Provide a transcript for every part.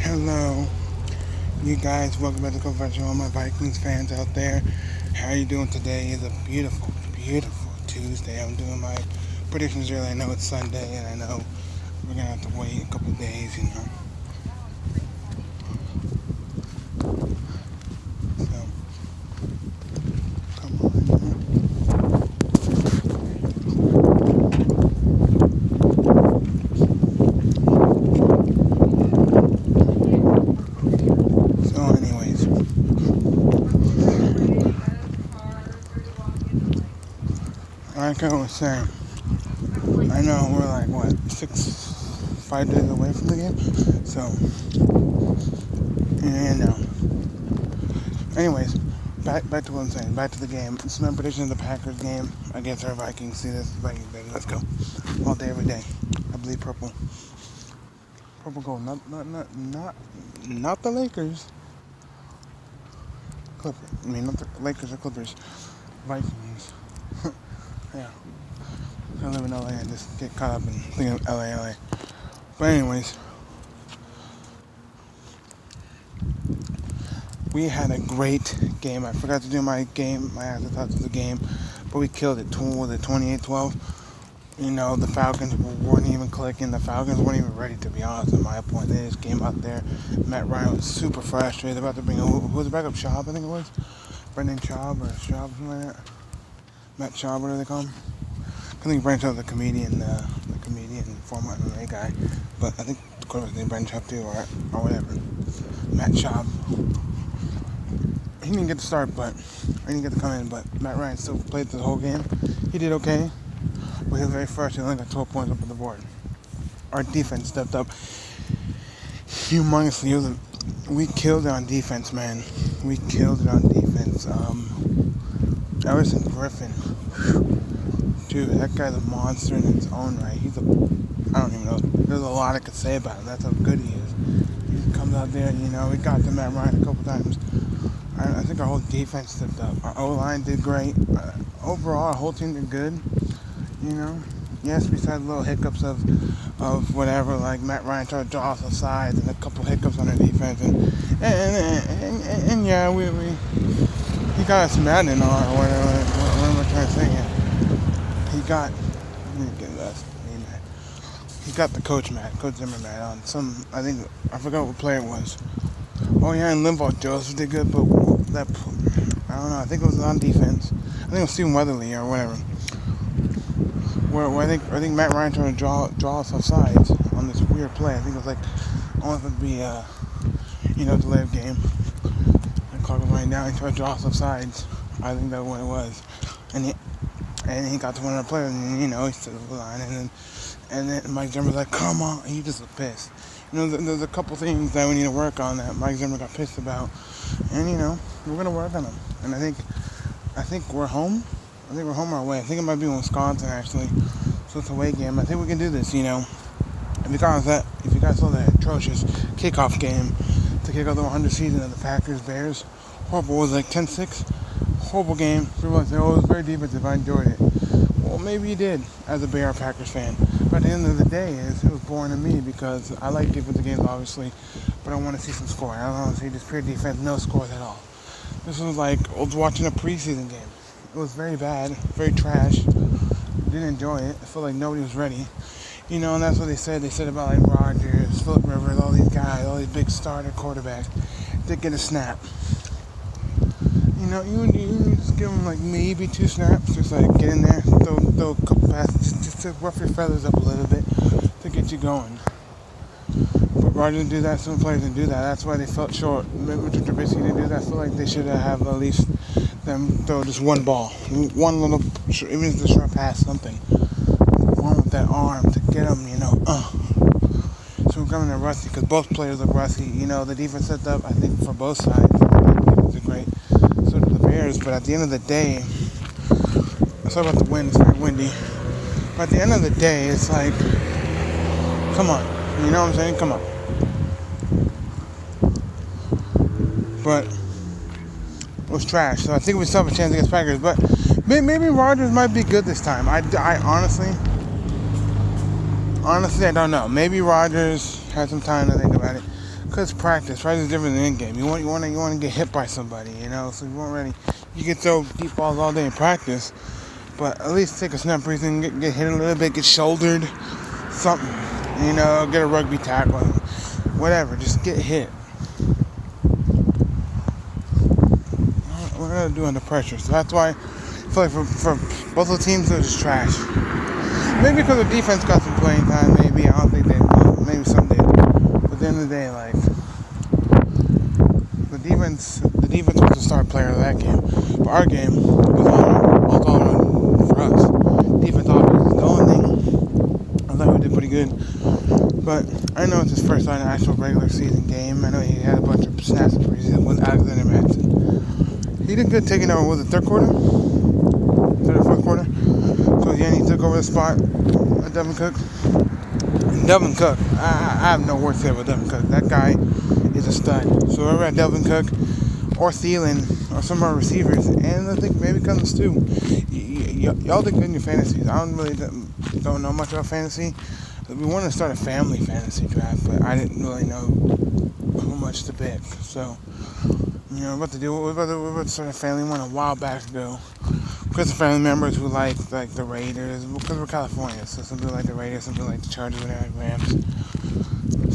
Hello, you guys. Welcome back to Go Virtual. All my Vikings fans out there. How are you doing today? It's a beautiful, beautiful Tuesday. I'm doing my predictions early. I know it's Sunday, and I know we're gonna have to wait a couple of days. So come on. So, anyways, like I was saying, I know we're like what 5 days away from the game. So, you know. Anyways, back to what I'm saying. Back to the game. This is my prediction of the Packers game against our Vikings. See this Vikings baby. Let's go. All day, every day. I believe purple. Purple gold. Not the Lakers. Clippers. I mean, not the Lakers or Clippers. Vikings. Yeah. I live in LA and just get caught up in thinking of LA. But anyways, we had a great game. I forgot to do my afterthoughts of the game, but we killed it. Was it 28-12? You know, the Falcons weren't even clicking. The Falcons weren't even ready, to be honest, in my point. They just came out there. Matt Ryan was super frustrated. About to bring who was the backup? Schaub, I think it was. Brendan Schaub or Schaub, something like that. Matt Schaub, what do they call him? I think Brendan Schaub's a comedian, former MMA guy. But I think the quarterback's named Brendan Schaub too, or whatever. Matt Schaub. He didn't get to start, he didn't get to come in, but Matt Ryan still played the whole game. He did okay, but he was very frustrated. He only got 12 points up on the board. Our defense stepped up humongously. We killed it on defense, man. We killed it on defense. Everson Griffin, dude, that guy's a monster in his own right. I don't even know. There's a lot I could say about him. That's how good he is. He comes out there, we got to Matt Ryan a couple times. I think our whole defense stepped up. Our O-line did great. Overall, our whole team did good. Yes, besides little hiccups of whatever, like Matt Ryan tried to draw us aside and a couple hiccups on our defense, and yeah, he got us mad and all, or whatever. What am I trying to say here? He got the coach mad, Coach Zimmer mad on I forgot what player it was. Oh yeah, and Linval Joseph did good, but I don't know. I think it was on defense. I think it was Stephen Weatherly or whatever. Where I think Matt Ryan tried to draw us off sides on this weird play. I think it was like almost would be delay of game. The clock was running down. He tried to draw us off sides. I think that's what it was, and he got to one of the players, and he stood up the line, and then Mike Zimmer was like, "Come on!" And he just was pissed. There's a couple things that we need to work on that Mike Zimmer got pissed about, and we're gonna work on them. And I think we're home. I think we're home our way. I think it might be in Wisconsin actually, so it's a away game. I think we can do this. If you guys saw that atrocious kickoff game to kick off the 100 season of the Packers Bears, horrible. It was like 10-6, horrible game. People say, "Oh, it was very defensive. I enjoyed it." Well, maybe you did as a Bear Packers fan. But at the end of the day, it was boring to me because I like defensive games, obviously, but I want to see some scoring. I don't want to see just pure defense, no scores at all. This was like I was watching a preseason game. It was very bad, very trash. Didn't enjoy it. I feel like nobody was ready. And that's what they said. They said about like Rodgers, Phillip Rivers, all these guys, all these big starter quarterbacks. Didn't get a snap. You just give them like maybe 2 snaps, just like get in there, throw a couple passes, just to rough your feathers up a little bit to get you going. But Rodgers didn't do that. Some players didn't do that. That's why they felt short. Mitchell Trubisky didn't do that. I feel like they should have at least them throw just one ball, one little, even if it's a short pass, something. One with that arm to get them, So we're coming to rusty because both players look rusty. The defense set up, I think, for both sides. The defense is great. So do the Bears. But at the end of the day, sorry about the wind. It's very windy. But at the end of the day, it's like, come on. You know what I'm saying? Come on. But it was trash. So I think we still have a chance against Packers. But maybe Rodgers might be good this time. I honestly, I don't know. Maybe Rodgers had some time to think about it. Cause practice is different than in game. You want to get hit by somebody, So you won't really. You can throw deep balls all day in practice, but at least take a snap breathing, get hit a little bit, get shouldered, something, get a rugby tackle, whatever. Just get hit. What are they do under pressure? So that's why I feel like for both the teams it was just trash. Maybe because the defense got some playing time. Maybe I don't think they will. Maybe some did. But at the end of the day, like the defense was the star player of that game. But our game was all around for us. Defense obviously is the only thing. I thought we did pretty good. But I know it's his first time in an actual regular season game. I know he had a bunch of snaps in preseason with Alexander Madison. He did good taking over. Was it third quarter? Third or fourth quarter? So again, he took over the spot of Devin Cook. And Devin Cook, I have no words to say about Devin Cook. That guy is a stud. So whoever had Devin Cook or Thielen or some of our receivers, and I think maybe Cousins too, y'all did good in your fantasies. I don't know much about fantasy. We wanted to start a family fantasy draft, but I didn't really know who much to pick. So, we're about to start a family one a while back ago. Because of family members who like the Raiders, because we're California, so some people like the Raiders, some people like the Chargers, and like Rams.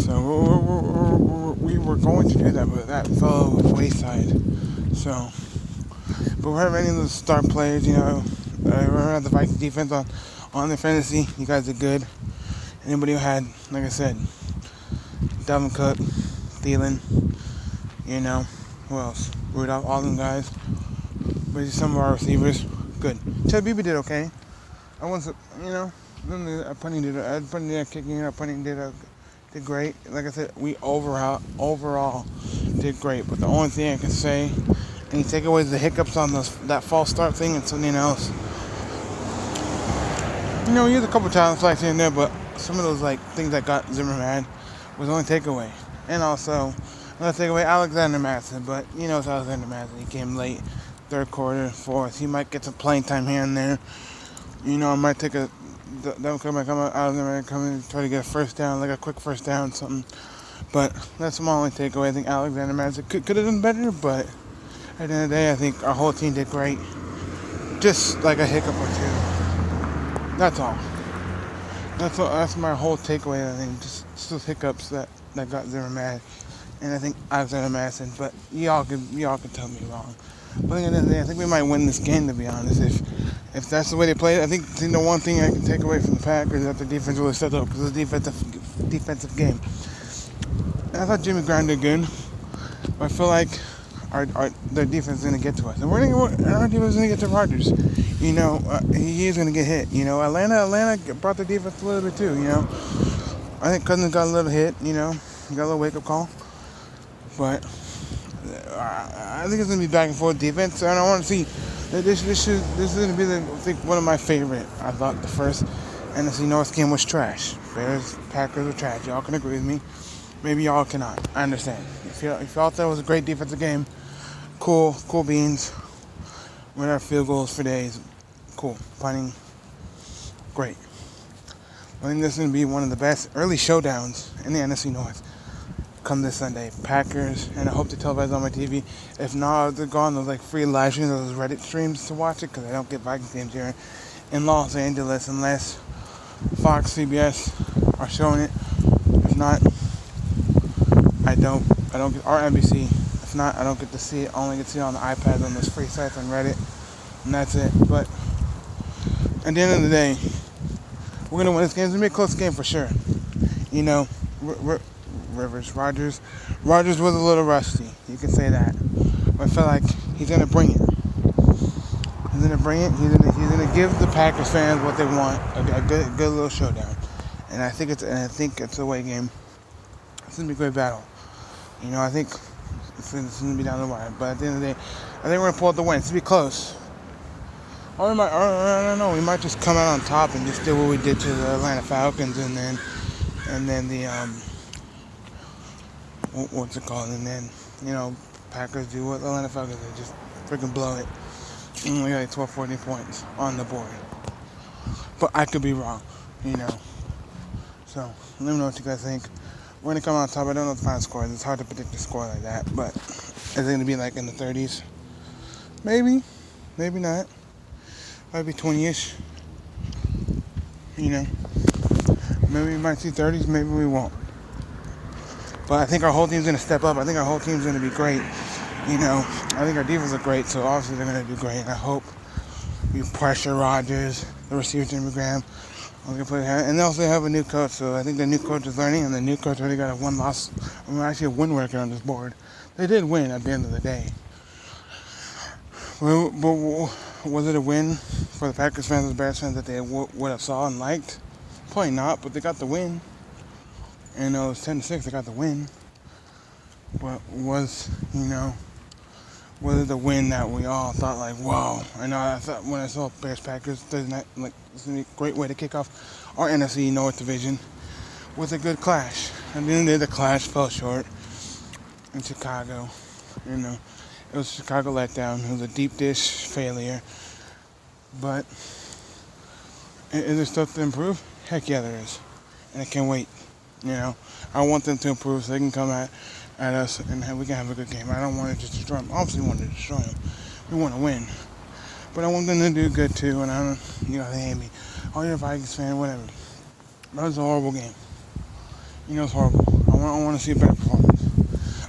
So we were going to do that, but that fell to the wayside. So, but we're any of the star players, we're at the Vikings defense on their fantasy. You guys did good. Anybody who had, like I said, Dalvin Cook, Thielen, who else? Rudolph, all them guys. But some of our receivers, good. Ted Beebe did okay. I wasn't, Punting did kicking. Punting did great. Like I said, we overall did great. But the only thing I can say, and you take away the hiccups on that false start thing and something else. We used a couple talent flags here and there, but some of those things that got Zimmer mad was the only takeaway. And also, another takeaway, Alexander Madison. But it's Alexander Madison. He came late, third quarter, fourth. He might get some playing time here and there. I might take that might come out of there, come in and try to get a first down, like a quick first down, something. But that's my only takeaway. I think Alexander Madison could have done better, but at the end of the day, I think our whole team did great. Just like a hiccup or two. That's all. That's my whole takeaway. I think just those hiccups that got Zimmer mad, and I think Alexander Madison. But y'all could tell me wrong. But at the end of the day, I think we might win this game. To be honest, if that's the way they play it, I think the one thing I can take away from the Packers is that the defense really stepped up because it's a defensive game. And I thought Jimmy Graham did good, but I feel like their defense is going to get to us, and our defense is going to get to Rodgers. He is going to get hit. Atlanta brought their defense a little bit too. I think Cousins got a little hit. He got a little wake up call, but I think it's going to be back and forth defense, and I want to see. This is going to be one of my favorite. I thought the first NFC North game was trash. Bears, Packers were trash. Y'all can agree with me. Maybe y'all cannot. I understand. If y'all thought it was a great defensive game, cool beans. We're at field goals for days. Cool. Punting, great. I think this is going to be one of the best early showdowns in the NFC North. Come this Sunday, Packers, and I hope to televise on my TV. If not, they're gone. There's free live streams, those Reddit streams to watch it because I don't get Vikings games here in Los Angeles unless Fox, CBS are showing it. If not, I don't get, or NBC. If not, I don't get to see it. I only get to see it on the iPad on those free sites on Reddit, and that's it. But at the end of the day, we're gonna win this game. It's gonna be a close game for sure. Rodgers was a little rusty. You can say that, but I feel like he's gonna bring it. He's gonna give the Packers fans what they want, a good little showdown. And I think it's a away game. It's gonna be a great battle. I think it's gonna be down the wire. But at the end of the day, I think we're gonna pull out the win. It's gonna be close. Or I don't know. We might just come out on top and just do what we did to the Atlanta Falcons, and then the what's it called? And then Packers do what the Atlanta Falcons did, just freaking blow it. And we got 12, 14 points on the board. But I could be wrong, So let me know what you guys think. We're gonna come out top. I don't know the final score. It's hard to predict the score like that, but is it gonna be like in the 30s? Maybe, maybe not. Might be 20ish. You know, maybe we might see 30s. Maybe we won't. But I think our whole team's gonna step up. I think our whole team's gonna be great. You know, I think our defense are great, so obviously they're gonna do great. And I hope we pressure Rodgers, the receiver Jimmy Graham. And they also have a new coach, so I think the new coach is learning, and the new coach already got a one-loss. Actually a win record on this board. They did win at the end of the day. But was it a win for the Packers fans and the Bears fans that they would have saw and liked? Probably not, but they got the win. And it was 10-6. They got the win. But was it the win that we all thought like, wow? I thought when I saw Bears Packers Thursday night, like this is gonna be a great way to kick off our NFC North division with a good clash. At the end of the day, the clash fell short in Chicago. It was a Chicago letdown. It was a deep dish failure. But is there stuff to improve? Heck yeah, there is. And I can't wait. I want them to improve so they can come at us and we can have a good game. I don't want to just destroy them. Obviously, we want to destroy them. We want to win. But I want them to do good too. And I don't, they hate me. Oh, you're a Vikings fan, whatever. That was a horrible game. It's horrible. I want to see a better performance.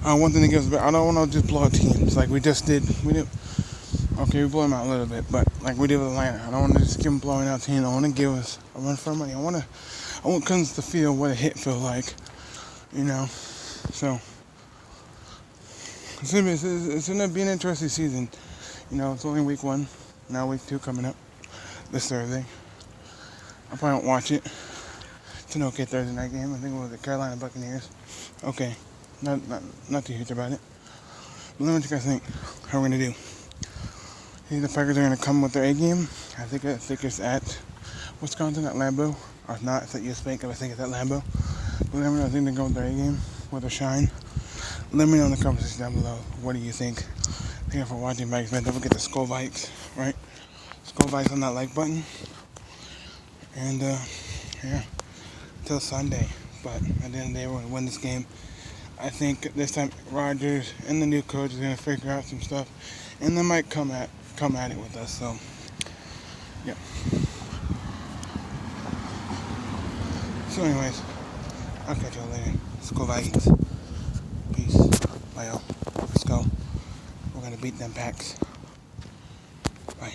I want them to give us better. I don't want to just blow out teams like we just did. Okay, we blew them out a little bit, but like we did with Atlanta. I don't want to just give them blowing out teams. I want to give us a run for money. I want Cousins to feel what a hit feels like. So it's gonna be an interesting season. It's only week 1. Now week 2 coming up this Thursday. I probably won't watch it. It's an okay Thursday night game. I think it was the Carolina Buccaneers. Okay. Not too huge about it. But let me know what you guys think. How we're gonna do. I think the Packers are gonna come with their A game. I think it's at Wisconsin at Lambeau. Or if not, it's at US Bank. I think it's at Lambeau. But let me know. I think they're going with their A game with a shine. Let me know in the comment section down below. What do you think? Thank you for watching, Vikings man. Don't forget to Skull Vikes, right? Skull Vikes on that like button. And yeah, till Sunday. But at the end of the day, we're gonna win this game. I think this time Rodgers and the new coach is gonna figure out some stuff, and they might come at it with us. So, yeah. So, anyways, I'll catch y'all later. Let's go Vikings. Peace. Bye, y'all. Let's go. We're gonna beat them Packs. Bye.